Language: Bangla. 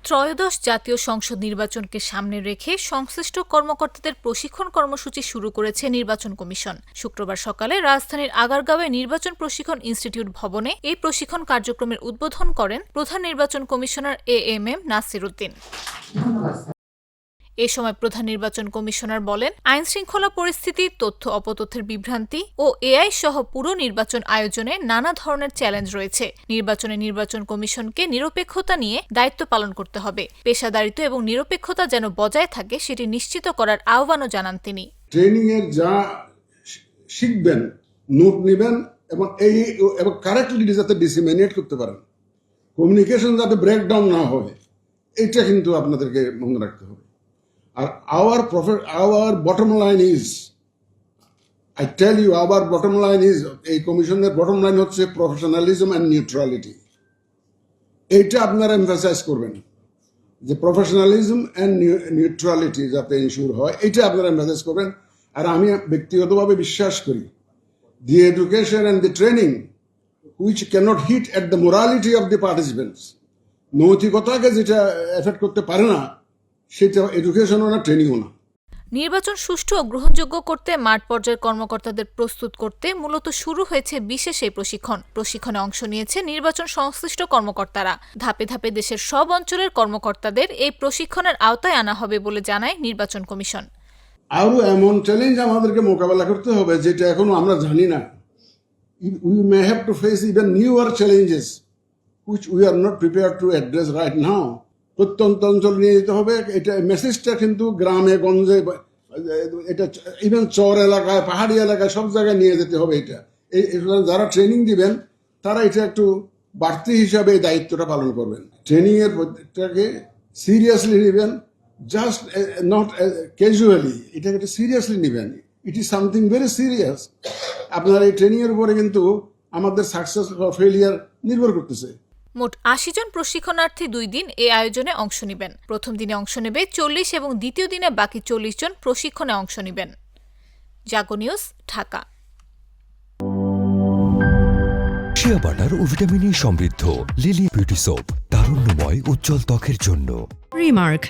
ত্রয়োদশ জাতীয় সংসদ নির্বাচনকে সামনে রেখে সংশ্লিষ্ট কর্মকর্তাদের প্রশিক্ষণ কর্মসূচি শুরু করেছে নির্বাচন কমিশন। শুক্রবার সকালে রাজধানীর আগারগাঁওয়ে নির্বাচন প্রশিক্ষণ ইনস্টিটিউট ভবনে এই প্রশিক্ষণ কার্যক্রমের উদ্বোধন করেন প্রধান নির্বাচন কমিশনার এএমএম নাসির উদ্দিন। এ সময় প্রধান নির্বাচন কমিশনার বলেন, আইনশৃঙ্খলা পরিস্থিতি, তথ্য অপতথ্যের বিভ্রান্তি ও এআই সহ পুরো নির্বাচন আয়োজনে নানা ধরনের চ্যালেঞ্জ রয়েছে। নির্বাচন কমিশনকে নিরপেক্ষতা নিয়ে দায়িত্ব পালন করতে হবে। পেশাদারিত্ব এবং নিরপেক্ষতা যেন বজায় থাকে সেটি নিশ্চিত করার আহ্বানও জানান তিনি। ট্রেনিং এর যা শিখবেন, নোট নেবেন এবং কারেক্টলি যাতে ডিসিমিনেট করতে পারেন, কমিউনিকেশন যাতে ব্রেকডাউন না হয়, এটা কিন্তু আপনাদেরকে মনে রাখতে হবে। আর our bottom line is, I tell you, our bottom line is, এই কমিশনের বটম লাইন হচ্ছে প্রফেশনালিজম অ্যান্ড নিউট্রালিটি। এইটা আপনারা এমফাসাইজ করবেন যে প্রফেশনালিজম অ্যান্ড নিউট্রালিটি যাতে ইনশিওর হয়, এটা আপনারা এমফাসাইজ করবেন। আর আমি ব্যক্তিগতভাবে বিশ্বাস করি, the education and the training which cannot hit at the morality of the participants, নৈতিকতাকে যেটা এফেক্ট করতে পারে না, সেটা এডুকেশনও না, ট্রেনিংও না। নির্বাচন সুষ্ঠু ও গ্রহণযোগ্য করতে মাঠ পর্যায়ের কর্মকর্তাদের প্রস্তুত করতে মূলত শুরু হয়েছে বিশেষ এই প্রশিক্ষণে অংশ নিয়েছে নির্বাচন সংশ্লিষ্ট কর্মকর্তারা। ধাপে ধাপে দেশের সব অঞ্চলের কর্মকর্তাদের এই প্রশিক্ষণের আওতায় আনা হবে বলে জানায় নির্বাচন কমিশন। আরও এমন চ্যালেঞ্জ আমাদেরকে মোকাবেলা করতে হবে যেটা এখনো আমরা জানি না। We may have to face even newer challenges which we are not prepared to address right now. প্রত্যন্ত অঞ্চল নিয়ে যেতে হবে। এটা মেসেজটা কিন্তু গ্রামে গঞ্জে, এটা ইভেন চর এলাকায়, পাহাড়ি এলাকায়, সব জায়গায় নিয়ে যেতে হবে। এটা যারা ট্রেনিং দিবেন তারা এটা একটু বাড়তি হিসাবে এই দায়িত্বটা পালন করবেন। ট্রেনিং এর প্রত্যেকটাকে সিরিয়াসলি নেবেন, জাস্ট নট ক্যাজুয়ালি, এটাকে একটু সিরিয়াসলি নেবেন। It is something very serious. আপনার এই ট্রেনিং এর উপরে কিন্তু আমাদের সাকসেস বা ফেলিয়ার নির্ভর করতেছে। মোট ৮০ জন প্রশিক্ষণার্থী ২ দিন এই আয়োজনে অংশ নেবেন। প্রথম দিনে অংশ নেবে ৪০ এবং দ্বিতীয় দিনে বাকি ৪০ জন প্রশিক্ষণে অংশ নেবেন। জাগো নিউজ, ঢাকা। শিয়া বাটার ও ভিটামিন ই সমৃদ্ধ লিলি বিউটি সোপ, তারুণ্যময় উজ্জ্বল ত্বকের জন্য। রিমার্ক,